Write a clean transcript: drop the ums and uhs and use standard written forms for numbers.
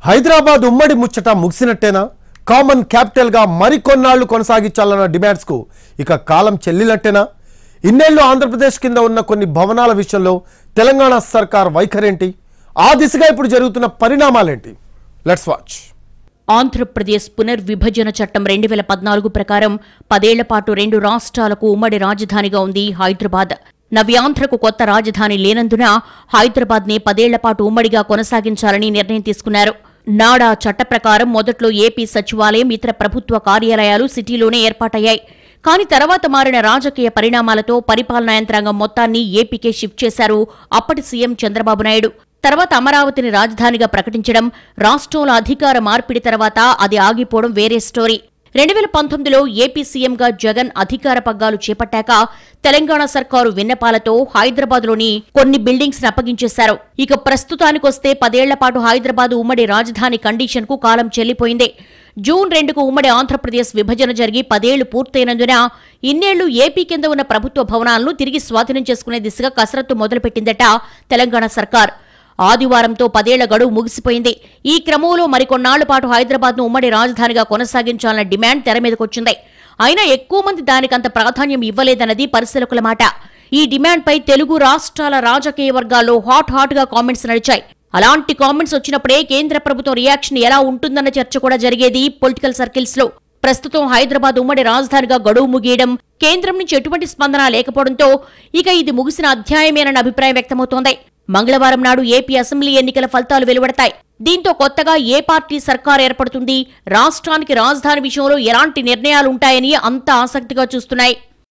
హైదరాబాద్ ఉమ్మడి ముచ్చట ముగిసినట్టేనా? Common capital గా మరికొన్నాళ్లు కొనసాగించాలన్న డిమాండ్స్ కు ఇక కాలం చెల్లినట్టేనా? ఇన్నేళ్లు ఆంధ్రప్రదేశ్ కింద ఉన్న కొన్ని భవనాల విషయంలో తెలంగాణ సర్కార్ వైఖరేంటి? ఆ దిశగా ఇప్పుడు జరుగుతున్న పరిణామాలేంటి? Let's watch. ఆంధ్రప్రదేశ్ పునర్విభజన చట్టం 2014 ప్రకారం 10 ఏళ్ల పాటు 2 రాష్ట్రాలకు ఉమ్మడి రాజధానిగా ఉంది హైదరాబాద్. నవ్యాంధ్రకు కొత్త రాజధాని లేనందున హైదరాబాద్ ని 10 ఏళ్ల పాటు ఉమ్మడిగా కొనసాగించాలని నిర్ణయం తీసుకున్నారు. నాడా చట్ట ప్రకారం మొదట్లో ఏపీ సచివాలయం, ఇతర ప్రభుత్వ కార్యాలయాలు సిటీలోనే ఏర్పాటయ్యాయి. కానీ తర్వాత మారిన రాజకీయ పరిణామాలతో పరిపాలనా యంత్రాంగం మొత్తాన్ని ఏపీకే షిఫ్ట్ చేశారు అప్పటి సీఎం చంద్రబాబు నాయుడు. తర్వాత అమరావతిని రాజధానిగా ప్రకటించడం, రాష్ట్రంలో అధికార మార్పిడి తర్వాత అది ఆగిపోవడం వేరే స్టోరీ. 2019లో ఏపీ సీఎంగా జగన్ అధికార పగ్గాలు చేపట్టాక తెలంగాణ సర్కారు విన్నపాలతో హైదరాబాద్లోని కొన్ని బిల్డింగ్స్ ని అప్పగించేశారు. ఇక ప్రస్తుతానికొస్తే 10 ఏళ్ల పాటు హైదరాబాద్ ఉమ్మడి రాజధాని కండిషన్ కు కాలం చెల్లిపోయింది. జూన్ 2కు ఉమ్మడి ఆంధ్రప్రదేశ్ విభజన జరిగి 10 ఏళ్లు పూర్తయినందున ఇన్నేళ్లు ఏపీ కింద ఉన్న ప్రభుత్వ భవనాలను తిరిగి స్వాధీనం చేసుకునే దిశగా కసరత్తు మొదలుపెట్టిందట తెలంగాణ సర్కార్. ఆదివారంతో 10 ఏళ్ల గడువు ముగిసిపోయింది. ఈ క్రమంలో మరికొన్నాళ్ల పాటు హైదరాబాద్ను ఉమ్మడి రాజధానిగా కొనసాగించాలన్న డిమాండ్ తెర మీదకొచ్చింది. అయినా ఎక్కువ మంది దానికంత ప్రాధాన్యం ఇవ్వలేదన్నది పరిశీలకుల మాట. ఈ డిమాండ్పై తెలుగు రాష్ట్రాల రాజకీయ వర్గాల్లో హాట్ గా కామెంట్స్ నడిచాయి. అలాంటి కామెంట్స్ వచ్చినప్పుడే కేంద్ర ప్రభుత్వం రియాక్షన్ ఎలా ఉంటుందన్న చర్చ కూడా జరిగేది పొలిటికల్ సర్కిల్స్ లో. ప్రస్తుతం హైదరాబాద్ ఉమ్మడి రాజధానిగా గడువు ముగియడం, కేంద్రం నుంచి ఎటువంటి స్పందన లేకపోవడంతో ఇక ఇది ముగిసిన అధ్యాయమేనన్న అభిప్రాయం వ్యక్తమవుతోంది. మంగళవారం నాడు ఏపీ అసెంబ్లీ ఎన్నికల ఫలితాలు వెలువడతాయి. దీంతో కొత్తగా ఏ పార్టీ సర్కార్ ఏర్పడుతుంది, రాష్ట్రానికి రాజధాని విషయంలో ఎలాంటి నిర్ణయాలుంటాయని అంతా ఆసక్తిగా చూస్తున్నాయి.